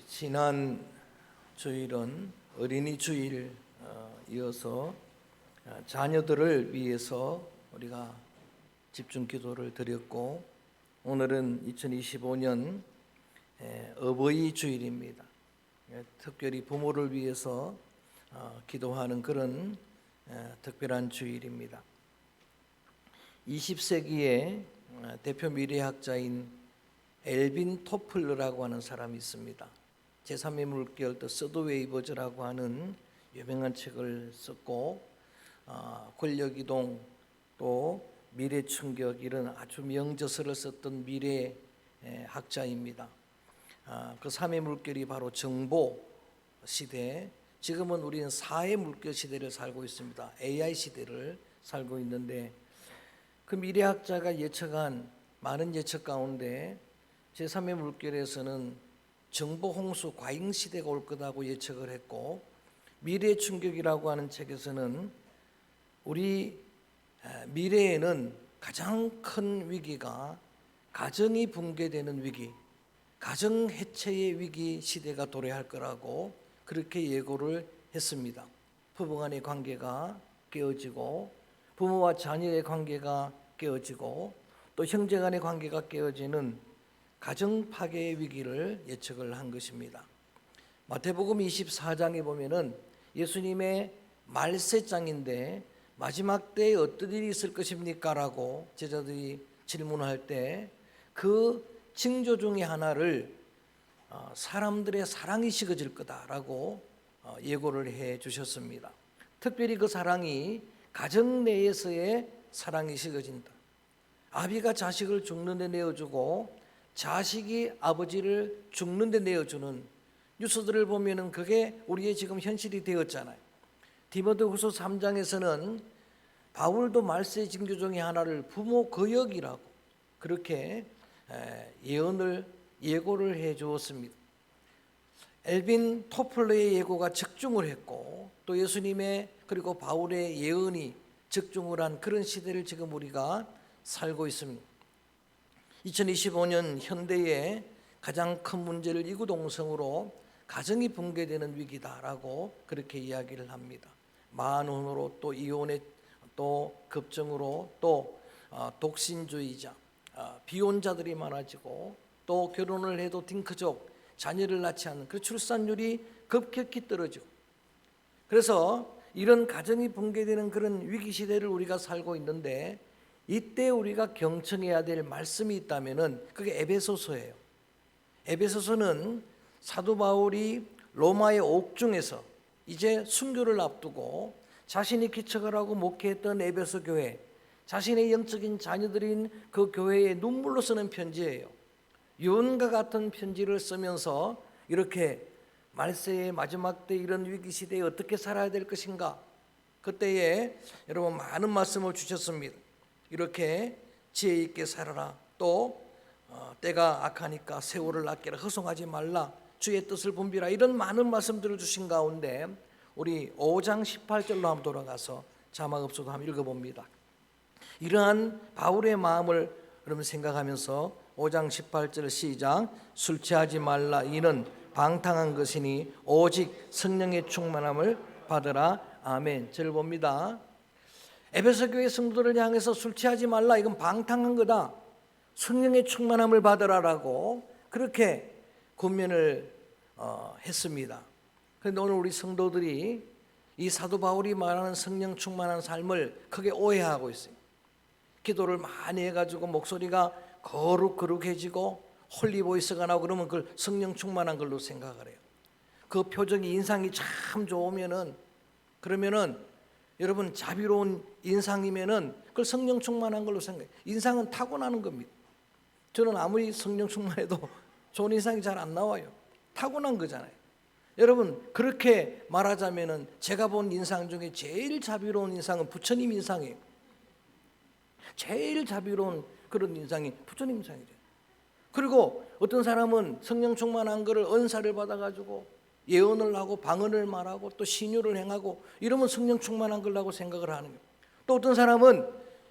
지난 주일은 어린이 주일 이어서 자녀들을 위해서 우리가 집중 기도를 드렸고, 오늘은 2025년 어버이 주일입니다. 특별히 부모를 위해서 기도하는 그런 특별한 주일입니다. 20세기의 대표 미래학자인 엘빈 토플러라고 하는 사람이 있습니다. 제3의 물결 더 서드웨이버즈라고 하는 유명한 책을 썼고, 권력이동 또 미래충격 이런 아주 명저서를 썼던 미래학자입니다. 그 3의 물결이 바로 정보 시대, 지금은 우리는 4의 물결 시대를 살고 있습니다. AI 시대를 살고 있는데, 그 미래학자가 예측한 많은 예측 가운데 제3의 물결에서는 정보 홍수 과잉 시대가 올 거라고 예측을 했고, 미래 충격이라고 하는 책에서는 우리 미래에는 가장 큰 위기가 가정이 붕괴되는 위기, 가정 해체의 위기 시대가 도래할 거라고 그렇게 예고를 했습니다. 부부간의 관계가 깨어지고, 부모와 자녀의 관계가 깨어지고, 또 형제간의 관계가 깨어지는 가정 파괴의 위기를 예측을 한 것입니다. 마태복음 24장에 보면은 예수님의 말세장인데 마지막 때에 어떤 일이 있을 것입니까? 라고 제자들이 질문할 때 그 징조 중에 하나를 사람들의 사랑이 식어질 거다라고 예고를 해 주셨습니다. 특별히 그 사랑이 가정 내에서의 사랑이 식어진다. 아비가 자식을 죽는 데 내어주고 자식이 아버지를 죽는 데 내어주는 뉴스들을 보면은 그게 우리의 지금 현실이 되었잖아요. 디모데후서 3장에서는 바울도 말세 징조 중에 하나를 부모 거역이라고 그렇게 예고를 해 주었습니다. 엘빈 토플러의 예고가 적중을 했고, 또 예수님의 그리고 바울의 예언이 적중을 한 그런 시대를 지금 우리가 살고 있습니다. 2025년 현대의 가장 큰 문제를 이구동성으로 가정이 붕괴되는 위기다라고 그렇게 이야기를 합니다. 만혼으로 또 이혼의 또 급증으로 또 독신주의자, 비혼자들이 많아지고, 또 결혼을 해도 딩크족, 자녀를 낳지 않는 그 출산율이 급격히 떨어지고, 그래서 이런 가정이 붕괴되는 그런 위기 시대를 우리가 살고 있는데, 이때 우리가 경청해야 될 말씀이 있다면은 그게 에베소서예요. 에베소서는 사도 바울이 로마의 옥중에서 이제 순교를 앞두고 자신이 기척을 하고 목회했던 에베소 교회, 자신의 영적인 자녀들인 그 교회에 눈물로 쓰는 편지예요. 유언과 같은 편지를 쓰면서 이렇게 말세의 마지막 때 이런 위기 시대에 어떻게 살아야 될 것인가, 그때에 여러분 많은 말씀을 주셨습니다. 이렇게 지혜 있게 살아라. 또 때가 악하니까 세월을 아끼라. 허송하지 말라. 주의 뜻을 분비라. 이런 많은 말씀들을 주신 가운데 우리 5장 18절로 한번 돌아가서 자막 없어도 한번 읽어봅니다. 이러한 바울의 마음을 여러분 생각하면서 5장 18절 시작. 술 취하지 말라. 이는 방탕한 것이니 오직 성령의 충만함을 받으라. 아멘. 저를 봅니다. 에베소 교회 성도들을 향해서 술 취하지 말라. 이건 방탕한 거다. 성령의 충만함을 받으라라고 그렇게 권면을 했습니다. 그런데 오늘 우리 성도들이 이 사도 바울이 말하는 성령 충만한 삶을 크게 오해하고 있어요. 기도를 많이 해가지고 목소리가 거룩거룩해지고 홀리보이스가 나오고 그러면 그걸 성령 충만한 걸로 생각을 해요. 그 표정이 인상이 참 좋으면은, 그러면은 여러분 자비로운 인상이면은 그걸 성령 충만한 걸로 생각해요. 인상은 타고나는 겁니다. 저는 아무리 성령 충만해도 좋은 인상이 잘 안 나와요. 타고난 거잖아요. 여러분 그렇게 말하자면은 제가 본 인상 중에 제일 자비로운 인상은 부처님 인상이에요. 제일 자비로운 그런 인상이 부처님 인상이죠. 그리고 어떤 사람은 성령 충만한 거를 은사를 받아가지고 예언을 하고 방언을 말하고 또 신유를 행하고 이러면 성령 충만한 걸라고 생각을 하는 거예요. 또 어떤 사람은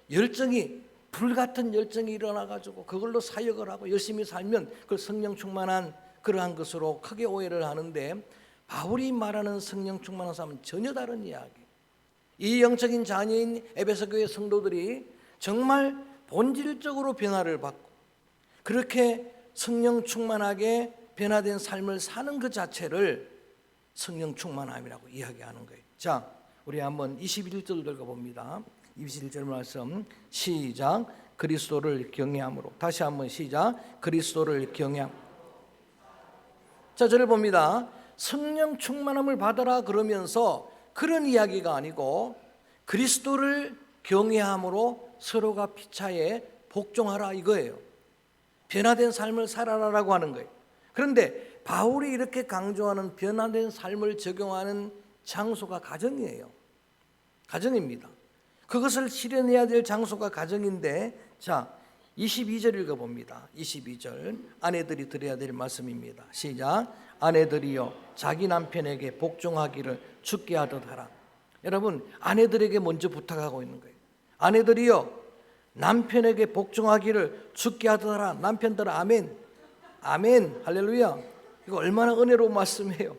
열정이 불같은 열정이 일어나가지고 그걸로 사역을 하고 열심히 살면 그걸 성령 충만한 그러한 것으로 크게 오해를 하는데, 바울이 말하는 성령 충만한 삶은 전혀 다른 이야기. 이 영적인 자녀인 에베소 교회 성도들이 정말 본질적으로 변화를 받고 그렇게 성령 충만하게 변화된 삶을 사는 그 자체를 성령 충만함이라고 이야기하는 거예요. 자, 우리 한번 21절 읽어봅니다. 21절 말씀 시작. 그리스도를 경외함으로. 다시 한번 시작. 그리스도를 경외함. 자, 저를 봅니다. 성령 충만함을 받아라 그러면서 그런 이야기가 아니고 그리스도를 경외함으로 서로가 피차에 복종하라 이거예요. 변화된 삶을 살아라라고 하는 거예요. 그런데 바울이 이렇게 강조하는 변화된 삶을 적용하는 장소가 가정이에요. 가정입니다. 그것을 실현해야 될 장소가 가정인데, 자 22절 읽어봅니다. 22절 아내들이 들어야 될 말씀입니다. 시작. 아내들이여 자기 남편에게 복종하기를 죽게 하듯 하라. 여러분, 아내들에게 먼저 부탁하고 있는 거예요. 아내들이여 남편에게 복종하기를 죽게 하듯 하라. 남편들 아멘. 아멘. 할렐루야. 이거 얼마나 은혜로운 말씀이에요.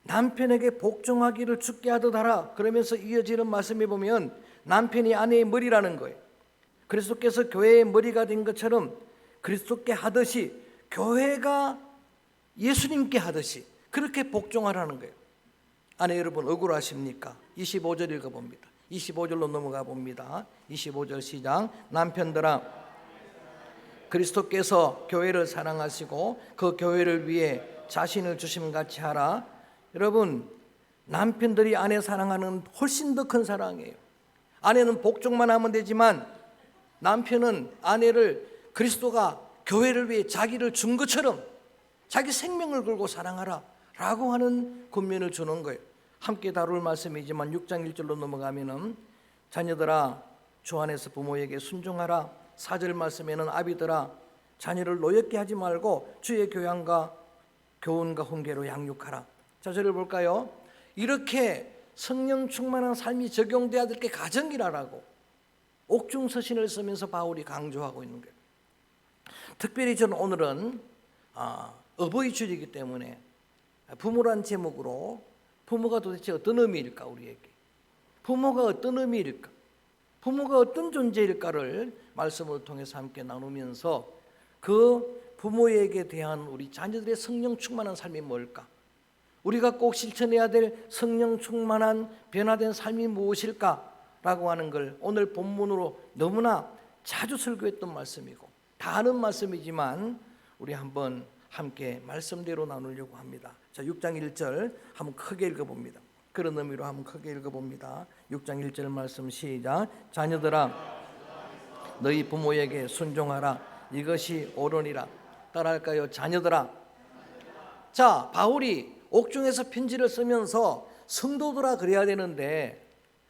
남편에게 복종하기를 죽게 하듯 하라. 그러면서 이어지는 말씀에 보면 남편이 아내의 머리라는 거예요. 그리스도께서 교회의 머리가 된 것처럼 그리스도께 하듯이 교회가 예수님께 하듯이 그렇게 복종하라는 거예요. 아내 여러분 억울하십니까? 25절 읽어봅니다. 25절로 넘어가 봅니다. 25절 시작. 남편들아 그리스도께서 교회를 사랑하시고 그 교회를 위해 자신을 주심 같이 하라. 여러분, 남편들이 아내 사랑하는 훨씬 더 큰 사랑이에요. 아내는 복종만 하면 되지만 남편은 아내를 그리스도가 교회를 위해 자기를 준 것처럼 자기 생명을 걸고 사랑하라 라고 하는 권면을 주는 거예요. 함께 다룰 말씀이지만 6장 1절로 넘어가면은 자녀들아 주 안에서 부모에게 순종하라. 4절 말씀에는 아비들아 자녀를 노엽게 하지 말고 주의 교양과 교훈과 훈계로 양육하라. 자, 저를 볼까요? 이렇게 성령 충만한 삶이 적용돼야 될 게 가정이라고 옥중서신을 쓰면서 바울이 강조하고 있는 거예요. 특별히 저는 오늘은 어버이 주일이기 때문에 부모란 제목으로 부모가 도대체 어떤 의미일까, 우리에게 부모가 어떤 의미일까, 부모가 어떤 존재일까를 말씀을 통해서 함께 나누면서 그 부모에게 대한 우리 자녀들의 성령 충만한 삶이 뭘까, 우리가 꼭 실천해야 될 성령 충만한 변화된 삶이 무엇일까라고 하는 걸 오늘 본문으로 너무나 자주 설교했던 말씀이고 다 아는 말씀이지만 우리 한번 함께 말씀대로 나누려고 합니다. 자, 6장 1절 한번 크게 읽어봅니다. 그런 의미로 한번 크게 읽어봅니다. 6장 1절 말씀 시작. 자녀들아 너희 부모에게 순종하라. 이것이 옳으니라. 따라할까요? 자녀들아. 자, 바울이 옥중에서 편지를 쓰면서 성도들아 그래야 되는데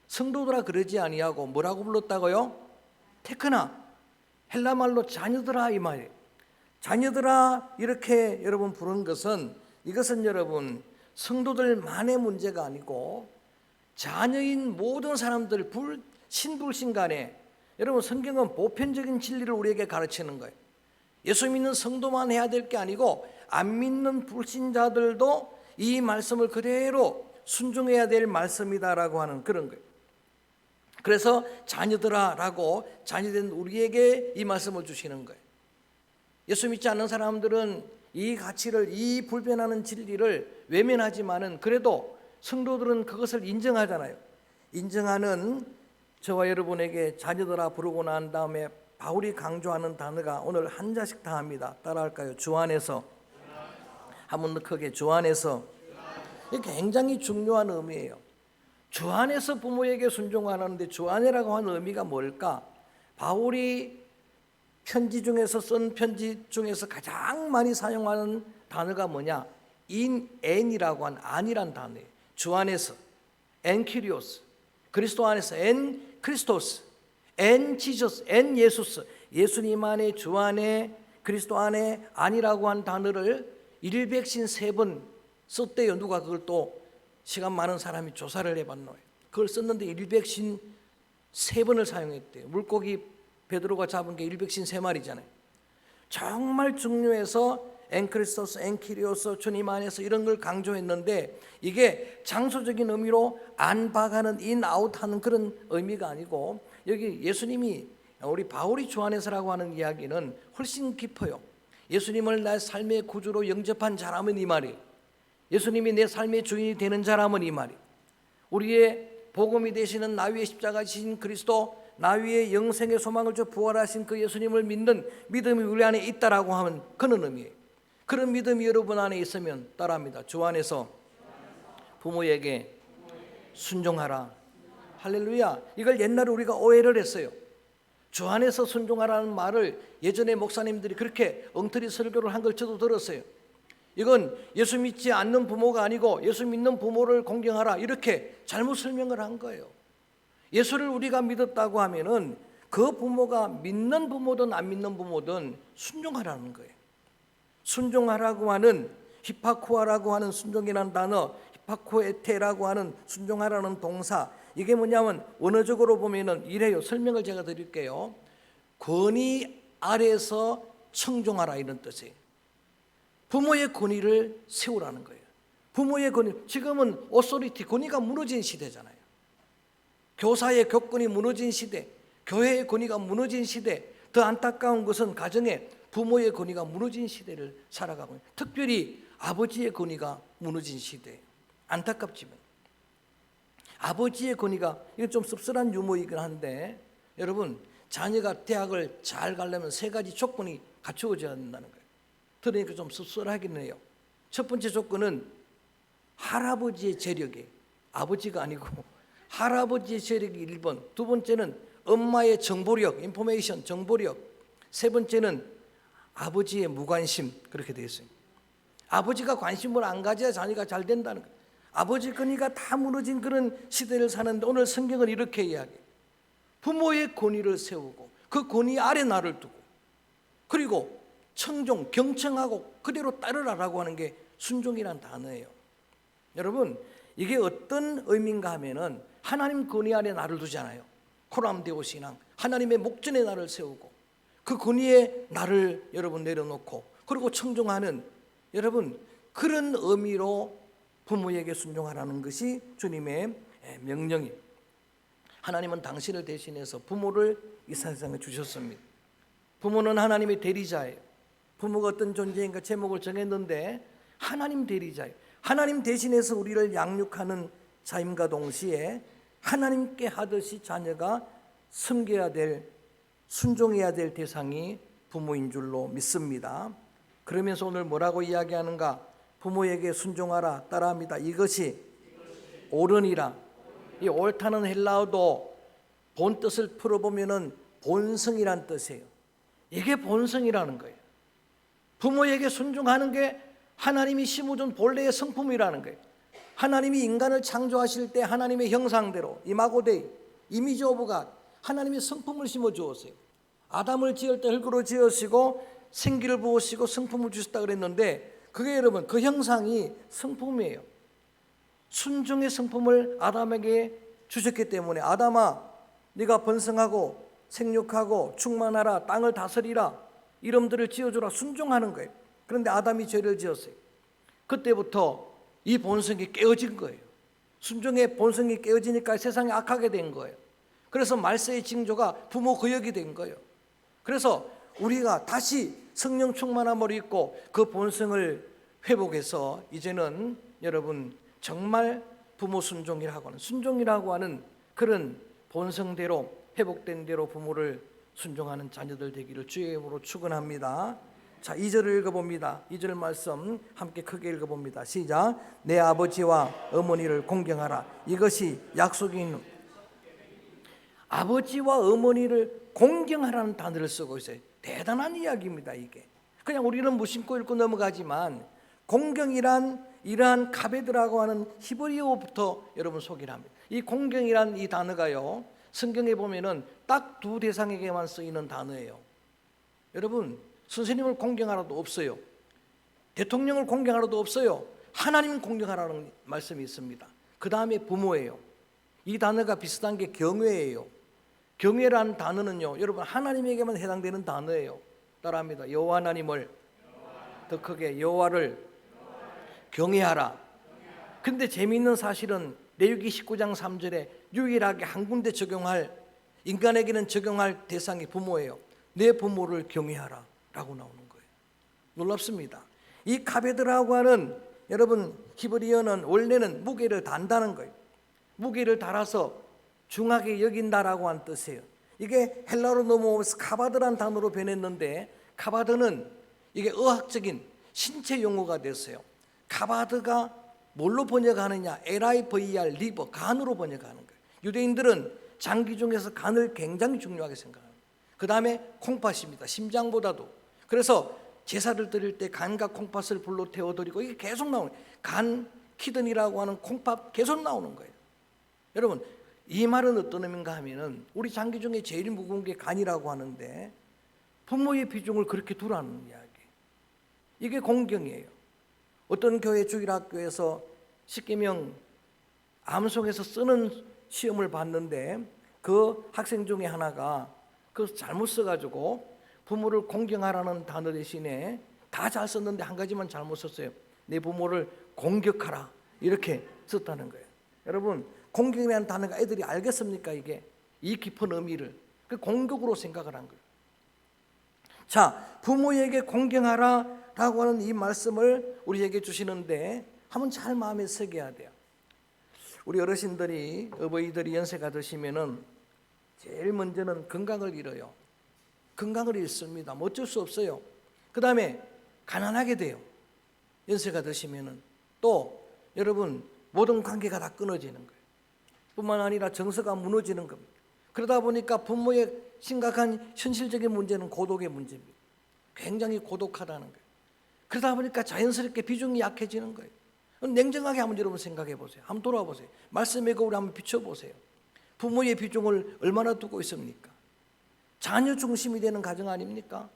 성도들아 그러지 아니하고 뭐라고 불렀다고요? 테크나. 헬라말로 자녀들아 이 말이에요. 자녀들아 이렇게 여러분 부른 것은 이것은 여러분 성도들만의 문제가 아니고 자녀인 모든 사람들 신불신간에 여러분 성경은 보편적인 진리를 우리에게 가르치는 거예요. 예수 믿는 성도만 해야 될 게 아니고 안 믿는 불신자들도 이 말씀을 그대로 순종해야 될 말씀이다라고 하는 그런 거예요. 그래서 자녀들아 라고 자녀된 우리에게 이 말씀을 주시는 거예요. 예수 믿지 않는 사람들은 이 가치를, 이 불변하는 진리를 외면하지만은 그래도 성도들은 그것을 인정하잖아요. 인정하는 저와 여러분에게 자녀들아 부르고 난 다음에 바울이 강조하는 단어가 오늘 한 자씩 다 합니다. 따라할까요? 주 안에서. 한번 더 크게 주 안에서. 이게 굉장히 중요한 의미예요. 주 안에서 부모에게 순종하는데 주 안이라고 하는 의미가 뭘까? 바울이 편지 중에서 쓴 편지 중에서 가장 많이 사용하는 단어가 뭐냐? 엔이라고 하는 안이란 단어예요. 주 안에서 엔 키리오스, 그리스도 안에서 엔 크리스토스, 엔 지저스, 엔 예수스, 예수님 안에 주 안에 그리스도 안에 안이라고 한 단어를 153번 썼대요. 누가 그걸 또 시간 많은 사람이 조사를 해봤노. 그걸 썼는데 153번을 사용했대요. 물고기 베드로가 잡은 게 153마리잖아요. 정말 중요해서 엔크리스토스, 엔키리오스, 주님 안에서 이런 걸 강조했는데 이게 장소적인 의미로 안박하는 인아웃하는 그런 의미가 아니고 여기 예수님이 우리 바울이 주 안에서라고 하는 이야기는 훨씬 깊어요. 예수님을 나의 삶의 구주로 영접한 자라면 이 말이, 예수님이 내 삶의 주인이 되는 자라면 이 말이, 우리의 복음이 되시는 나 위에 십자가 지신 그리스도, 나 위에 영생의 소망을 주 부활하신 그 예수님을 믿는 믿음이 우리 안에 있다라고 하면 그런 의미예요. 그런 믿음이 여러분 안에 있으면 따라합니다. 주 안에서 부모에게 순종하라. 할렐루야. 이걸 옛날에 우리가 오해를 했어요. 주 안에서 순종하라는 말을 예전에 목사님들이 그렇게 엉터리 설교를 한 걸 저도 들었어요. 이건 예수 믿지 않는 부모가 아니고 예수 믿는 부모를 공경하라 이렇게 잘못 설명을 한 거예요. 예수를 우리가 믿었다고 하면은 그 부모가 믿는 부모든 안 믿는 부모든 순종하라는 거예요. 순종하라고 하는 히파쿠아라고 하는 순종이라는 단어, 히파쿠에테라고 하는 순종하라는 동사, 이게 뭐냐면 원어적으로 보면은 이래요. 설명을 제가 드릴게요. 권위 아래서 청종하라 이런 뜻이에요. 부모의 권위를 세우라는 거예요. 부모의 권위, 지금은 오소리티, 권위가 무너진 시대잖아요. 교사의 교권이 무너진 시대, 교회의 권위가 무너진 시대, 더 안타까운 것은 가정에 부모의 권위가 무너진 시대를 살아가고 있어요. 특별히 아버지의 권위가 무너진 시대. 안타깝지만 아버지의 권위가, 이건 좀 씁쓸한 유머이긴 한데 여러분, 자녀가 대학을 잘 가려면 세 가지 조건이 갖추어져야 된다는 거예요. 들으니까 좀 씁쓸하긴 해요. 첫 번째 조건은 할아버지의 재력이, 아버지가 아니고 할아버지의 재력이 1번, 두 번째는 엄마의 정보력, 인포메이션, 정보력, 세 번째는 아버지의 무관심. 그렇게 되어 있어요. 아버지가 관심을 안 가져야 자녀가 잘 된다는 거예요. 아버지 권위가 다 무너진 그런 시대를 사는데 오늘 성경은 이렇게 이야기해요. 부모의 권위를 세우고 그 권위 아래 나를 두고, 그리고 청종, 경청하고 그대로 따르라라고 하는 게 순종이란 단어예요. 여러분, 이게 어떤 의미인가 하면은 하나님 권위 아래 나를 두잖아요. 코람데오 신앙, 하나님의 목전에 나를 세우고 그 권위에 나를 여러분 내려놓고 그리고 청종하는, 여러분 그런 의미로 부모에게 순종하라는 것이 주님의 명령이에요. 하나님은 당신을 대신해서 부모를 이 세상에 주셨습니다. 부모는 하나님의 대리자예요. 부모가 어떤 존재인가 제목을 정했는데 하나님 대리자예요. 하나님 대신해서 우리를 양육하는 자임과 동시에 하나님께 하듯이 자녀가 섬겨야 될, 순종해야 될 대상이 부모인 줄로 믿습니다. 그러면서 오늘 뭐라고 이야기하는가? 부모에게 순종하라, 따라합니다. 이것이 옳으니라. 이 옳다는 헬라어도 본 뜻을 풀어보면은 본성이란 뜻이에요. 이게 본성이라는 거예요. 부모에게 순종하는 게 하나님이 심어준 본래의 성품이라는 거예요. 하나님이 인간을 창조하실 때 하나님의 형상대로, 이마고데이, 이미지 오브 갓, 하나님이 성품을 심어 주었어요. 아담을 지을 때 흙으로 지으시고 생기를 부으시고 성품을 주셨다 그랬는데 그게 여러분 그 형상이 성품이에요. 순종의 성품을 아담에게 주셨기 때문에 아담아 네가 번성하고 생육하고 충만하라, 땅을 다스리라, 이름들을 지어주라, 순종하는 거예요. 그런데 아담이 죄를 지었어요. 그때부터 이 본성이 깨어진 거예요. 순종의 본성이 깨어지니까 세상이 악하게 된 거예요. 그래서 말세의 징조가 부모 거역이 된 거예요. 그래서 우리가 다시 성령 충만함을 입고 그 본성을 회복해서 이제는 여러분 정말 부모 순종이라고 하는, 순종이라고 하는 그런 본성대로 회복된 대로 부모를 순종하는 자녀들 되기를 주의 이름으로 축원합니다. 자, 2절을 읽어봅니다. 2절 말씀 함께 크게 읽어봅니다. 시작. 내 아버지와 어머니를 공경하라. 이것이 약속인, 아버지와 어머니를 공경하라는 단어를 쓰고 있어요. 대단한 이야기입니다. 이게 그냥 우리는 무심코 읽고 넘어가지만 공경이란 이러한 카베드라고 하는 히브리어부터 여러분 소개를 합니다. 이 공경이란 이 단어가요, 성경에 보면은 딱 두 대상에게만 쓰이는 단어예요. 여러분, 선생님을 공경하라도 없어요. 대통령을 공경하라도 없어요. 하나님 공경하라는 말씀이 있습니다. 그 다음에 부모예요. 이 단어가 비슷한 게 경외예요. 경외라는 단어는요, 여러분 하나님에게만 해당되는 단어예요. 따라합니다. 여호와 하나님을 더 크게 여호와를 경외하라. 근데 재미있는 사실은 레위기 19장 3절에 유일하게 한 군데 적용할, 인간에게는 적용할 대상이 부모예요. 내 부모를 경외하라 라고 나오는 거예요. 놀랍습니다. 이 카베드라고 하는, 여러분 히브리어는 원래는 무게를 단다는 거예요. 무게를 달아서 중하게 여긴다라고 하는 뜻이에요. 이게 헬라어로 넘어오면서 카바드라는 단어로 변했는데, 카바드는 이게 의학적인 신체 용어가 됐어요. 카바드가 뭘로 번역하느냐? LIVR, 리버, 간으로 번역하는 거예요. 유대인들은 장기 중에서 간을 굉장히 중요하게 생각합니다. 그 다음에 콩팥입니다. 심장보다도. 그래서 제사를 드릴 때 간과 콩팥을 불로 태워드리고, 이게 계속 나오는 거예요. 간, 키드니라고 하는 콩팥 계속 나오는 거예요. 여러분, 이 말은 어떤 의미인가 하면은, 우리 장기 중에 제일 무거운 게 간이라고 하는데 부모의 비중을 그렇게 두라는 이야기. 이게 공경이에요. 어떤 교회 주일학교에서 십계명 암송에서 쓰는 시험을 봤는데, 그 학생 중에 하나가 그걸 잘못 써가지고 부모를 공경하라는 단어 대신에 다 잘 썼는데 한 가지만 잘못 썼어요. 내 부모를 공격하라 이렇게 썼다는 거예요. 여러분, 공경이라는 단어가 애들이 알겠습니까? 이게 이 깊은 의미를, 그 공격으로 생각을 한 거예요. 자, 부모에게 공경하라 라고 하는 이 말씀을 우리에게 주시는데 한번 잘 마음에 새겨야 돼요. 우리 어르신들이, 어버이들이 연세가 드시면은 제일 먼저는 건강을 잃어요. 건강을 잃습니다. 뭐 어쩔 수 없어요. 그 다음에 가난하게 돼요. 연세가 드시면은. 또 여러분, 모든 관계가 다 끊어지는 거예요. 뿐만 아니라 정서가 무너지는 겁니다. 그러다 보니까 부모의 심각한 현실적인 문제는 고독의 문제입니다. 굉장히 고독하다는 거예요. 그러다 보니까 자연스럽게 비중이 약해지는 거예요. 냉정하게 한번 여러분 생각해 보세요. 한번 돌아보세요. 말씀의 거울에 한번 비춰보세요. 부모의 비중을 얼마나 두고 있습니까? 자녀 중심이 되는 가정 아닙니까?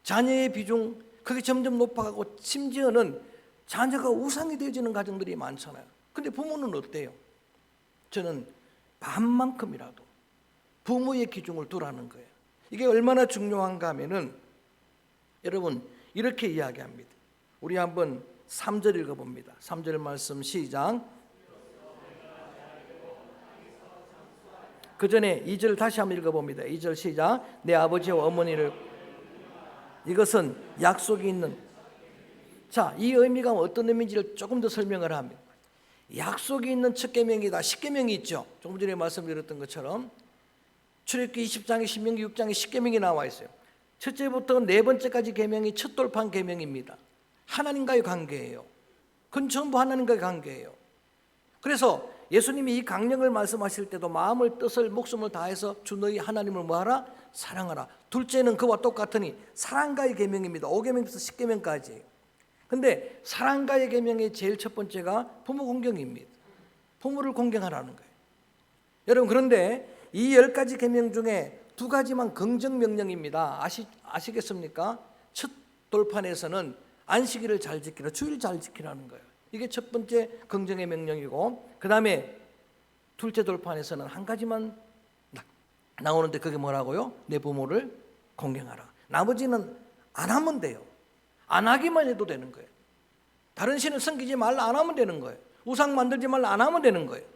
자녀의 비중, 그게 점점 높아가고 심지어는 자녀가 우상이 되어지는 가정들이 많잖아요. 근데 부모는 어때요? 저는 반만큼이라도 부모의 기준을 두라는 거예요. 이게 얼마나 중요한가 하면은, 여러분 이렇게 이야기합니다. 우리 한번 3절 읽어봅니다. 3절 말씀 시작. 그 전에 2절 다시 한번 읽어봅니다. 2절 시작. 내 아버지와 어머니를, 이것은 약속이 있는. 자, 이 의미가 어떤 의미인지를 조금 더 설명을 합니다. 약속이 있는 첫 계명이다. 10계명이 있죠. 조금 전에 말씀드렸던 것처럼 출애굽기 20장에, 신명기 6장에 10계명이 나와 있어요. 첫째부터 네 번째까지 계명이 첫 돌판 계명입니다. 하나님과의 관계예요. 그건 전부 하나님과의 관계예요. 그래서 예수님이 이 강령을 말씀하실 때도 마음을, 뜻을, 목숨을 다해서 주 너희 하나님을 뭐하라? 사랑하라. 둘째는 그와 똑같으니 사랑과의 계명입니다. 5계명부터 10계명까지. 근데 사랑과의 계명의 제일 첫 번째가 부모 공경입니다. 부모를 공경하라는 거예요. 여러분, 그런데 이 10가지 계명 중에 2가지만 긍정 명령입니다. 아시겠습니까? 첫 돌판에서는 안식일을 잘 지키라, 주일 잘 지키라는 거예요. 이게 첫 번째 긍정의 명령이고, 그 다음에 둘째 돌판에서는 한 가지만 나오는데 그게 뭐라고요? 내 부모를 공경하라. 나머지는 안 하면 돼요. 안 하기만 해도 되는 거예요. 다른 신을 섬기지 말라 안 하면 되는 거예요. 우상 만들지 말라 안 하면 되는 거예요.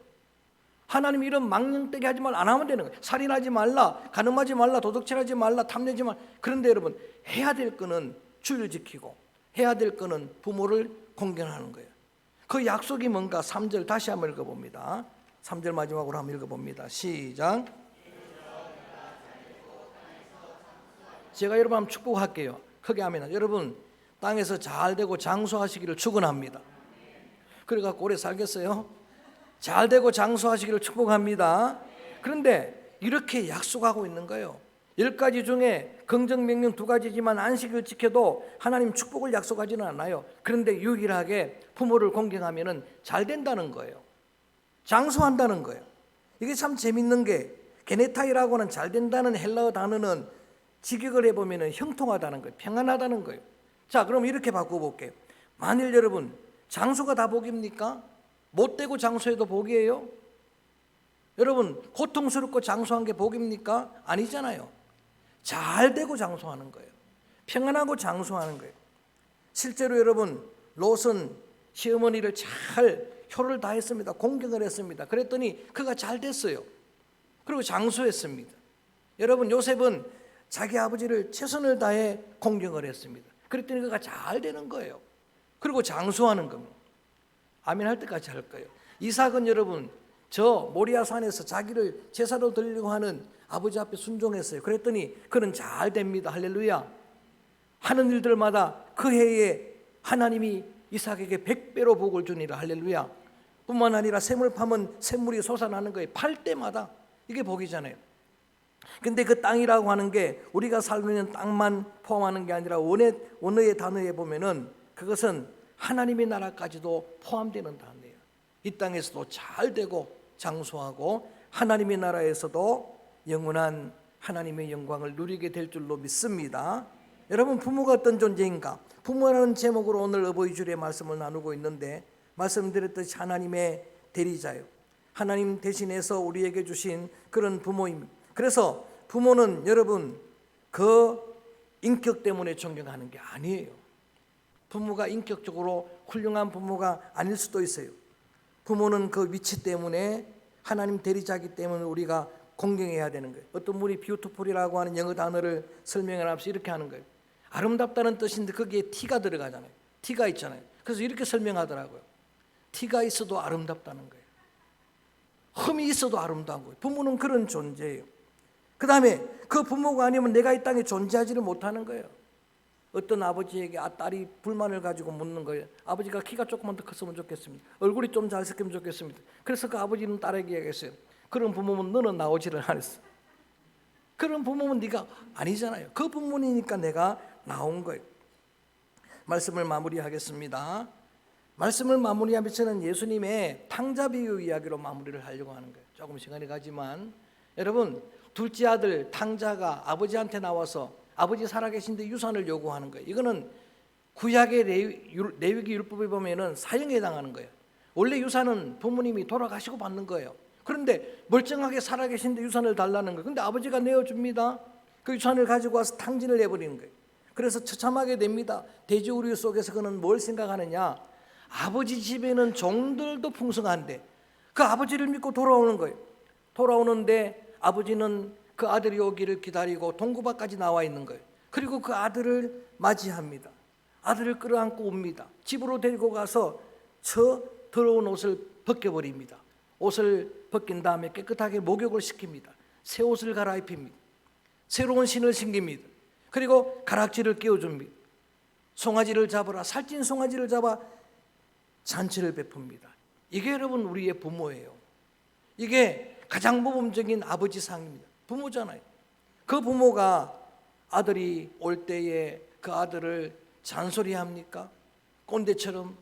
하나님 이런 망령되게 하지 말라 안 하면 되는 거예요. 살인하지 말라, 간음하지 말라, 도둑질하지 말라, 탐내지 말라. 그런데 여러분, 해야 될 거는 주일 지키고 해야 될 거는 부모를 공경하는 거예요. 그 약속이 뭔가? 3절 다시 한번 읽어봅니다. 3절 마지막으로 한번 읽어봅니다. 시작. 제가 여러분 한번 축복할게요. 크게 하면 여러분 땅에서 잘 되고 장수하시기를 축원합니다. 그래갖고 오래 살겠어요? 잘 되고 장수하시기를 축복합니다. 그런데 이렇게 약속하고 있는 거예요. 10가지 중에 긍정 명령 2가지지만 안식을 지켜도 하나님 축복을 약속하지는 않아요. 그런데 유일하게 부모를 공경하면 잘 된다는 거예요. 장수한다는 거예요. 이게 참 재밌는 게, 게네타이라고 하는 잘 된다는 헬라어 단어는 직역을 해보면 형통하다는 거예요. 평안하다는 거예요. 자, 그럼 이렇게 바꿔볼게요. 만일 여러분 장수가 다 복입니까? 못되고 장수해도 복이에요? 여러분, 고통스럽고 장수한 게 복입니까? 아니잖아요. 잘 되고 장수하는 거예요. 평안하고 장수하는 거예요. 실제로 여러분 롯은 시어머니를 잘 효를 다했습니다. 공경을 했습니다. 그랬더니 그가 잘 됐어요. 그리고 장수했습니다. 여러분 요셉은 자기 아버지를 최선을 다해 공경을 했습니다. 그랬더니 그가 잘 되는 거예요. 그리고 장수하는 겁니다. 아멘 할 때까지 할 거예요. 이삭은 여러분 저 모리아 산에서 자기를 제사로 드리려고 하는 아버지 앞에 순종했어요. 그랬더니 그는 잘 됩니다. 할렐루야. 하는 일들마다 그 해에 하나님이 이삭에게 100배로 복을 주니라. 할렐루야. 뿐만 아니라 샘을 파면 샘물이 솟아나는 거예요. 팔 때마다. 이게 복이잖아요. 근데 그 땅이라고 하는 게 우리가 살고 있는 땅만 포함하는 게 아니라 원어의 단어에 보면은 그것은 하나님의 나라까지도 포함되는 단어예요. 이 땅에서도 잘 되고 장수하고 하나님의 나라에서도 영원한 하나님의 영광을 누리게 될 줄로 믿습니다. 여러분 부모가 어떤 존재인가? 부모라는 제목으로 오늘 어버이 주일의 말씀을 나누고 있는데 말씀드렸듯이 하나님의 대리자요. 하나님 대신해서 우리에게 주신 그런 부모입니다. 그래서 부모는 여러분 그 인격 때문에 존경하는 게 아니에요. 부모가 인격적으로 훌륭한 부모가 아닐 수도 있어요. 부모는 그 위치 때문에 하나님 대리자이기 때문에 우리가 공경해야 되는 거예요. 어떤 분이 beautiful이라고 하는 영어 단어를 설명을 하면서 이렇게 하는 거예요. 아름답다는 뜻인데 거기에 T가 들어가잖아요. T가 있잖아요. 그래서 이렇게 설명하더라고요. T가 있어도 아름답다는 거예요. 흠이 있어도 아름다운 거예요. 부모는 그런 존재예요. 그 다음에 그 부모가 아니면 내가 이 땅에 존재하지를 못하는 거예요. 어떤 아버지에게 딸이 불만을 가지고 묻는 거예요. 아버지가 키가 조금만 더 컸으면 좋겠습니다. 얼굴이 좀 잘생겼으면 좋겠습니다. 그래서 그 아버지는 딸에게 얘기했어요. 그런 부모면 너는 나오지를 않았어. 그런 부모면 네가 아니잖아요. 그 부모니까 내가 나온 거예요. 말씀을 마무리하겠습니다. 말씀을 마무리하면 저는 예수님의 탕자 비유 이야기로 마무리를 하려고 하는 거예요. 조금 시간이 가지만 여러분 둘째 아들 탕자가 아버지한테 나와서 아버지 살아계신데 유산을 요구하는 거예요. 이거는 구약의 레위기 율법에 보면은 사형에 해당하는 거예요. 원래 유산은 부모님이 돌아가시고 받는 거예요. 그런데 멀쩡하게 살아계신데 유산을 달라는 거예요. 근데 아버지가 내어줍니다. 그 유산을 가지고 와서 탕진을 해버리는 거예요. 그래서 처참하게 됩니다. 돼지우리 속에서 그는 뭘 생각하느냐? 아버지 집에는 종들도 풍성한데 그 아버지를 믿고 돌아오는 거예요. 돌아오는데 아버지는 그 아들이 오기를 기다리고 동구밭까지 나와 있는 거예요. 그리고 그 아들을 맞이합니다. 아들을 끌어안고 옵니다. 집으로 데리고 가서 저 더러운 옷을 벗겨버립니다. 옷을 벗긴 다음에 깨끗하게 목욕을 시킵니다. 새 옷을 갈아입힙니다. 새로운 신을 신깁니다. 그리고 가락지를 끼워줍니다. 송아지를 잡아라. 살찐 송아지를 잡아 잔치를 베풉니다. 이게 여러분 우리의 부모예요. 이게 가장 모범적인 아버지 상입니다. 부모잖아요. 그 부모가 아들이 올 때에 그 아들을 잔소리합니까? 꼰대처럼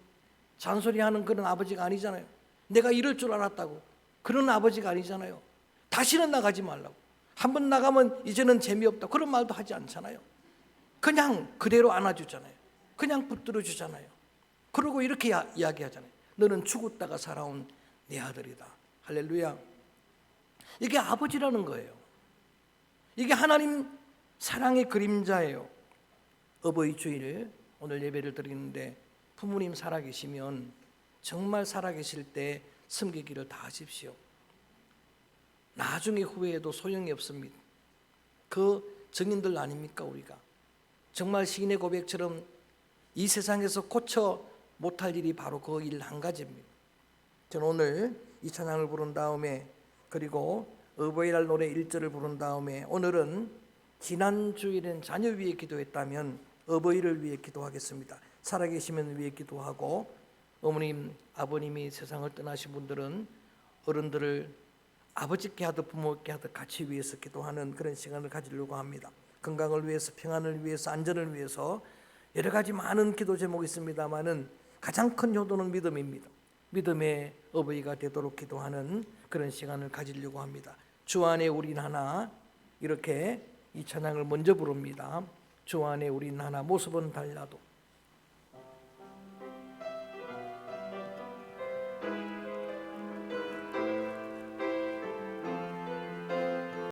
잔소리하는 그런 아버지가 아니잖아요. 내가 이럴 줄 알았다고 그런 아버지가 아니잖아요. 다시는 나가지 말라고. 한번 나가면 이제는 재미없다 그런 말도 하지 않잖아요. 그냥 그대로 안아주잖아요. 그냥 붙들어주잖아요. 그리고 이렇게 이야기하잖아요. 너는 죽었다가 살아온 내 아들이다. 할렐루야. 이게 아버지라는 거예요. 이게 하나님 사랑의 그림자예요. 어버이 주일 오늘 예배를 드리는데 부모님 살아계시면 정말 살아계실 때 섬기기를 다 하십시오. 나중에 후회해도 소용이 없습니다. 그 증인들 아닙니까 우리가? 정말 시인의 고백처럼 이 세상에서 고쳐 못할 일이 바로 그 일 한 가지입니다. 저는 오늘 이 찬양을 부른 다음에 그리고 어버이날 노래 1절을 부른 다음에 오늘은 지난 주일엔 자녀 위해 기도했다면 어버이를 위해 기도하겠습니다. 살아계시면 위해 기도하고 어머님, 아버님이 세상을 떠나신 분들은 어른들을 아버지께 하듯 부모께 하듯 같이 위해서 기도하는 그런 시간을 가지려고 합니다. 건강을 위해서, 평안을 위해서, 안전을 위해서 여러 가지 많은 기도 제목이 있습니다만은 가장 큰 효도는 믿음입니다. 믿음의 어버이가 되도록 기도하는 그런 시간을 가지려고 합니다. 주 안에 우린 하나 이렇게 이 찬양을 먼저 부릅니다. 주 안에 우린 하나 모습은 달라도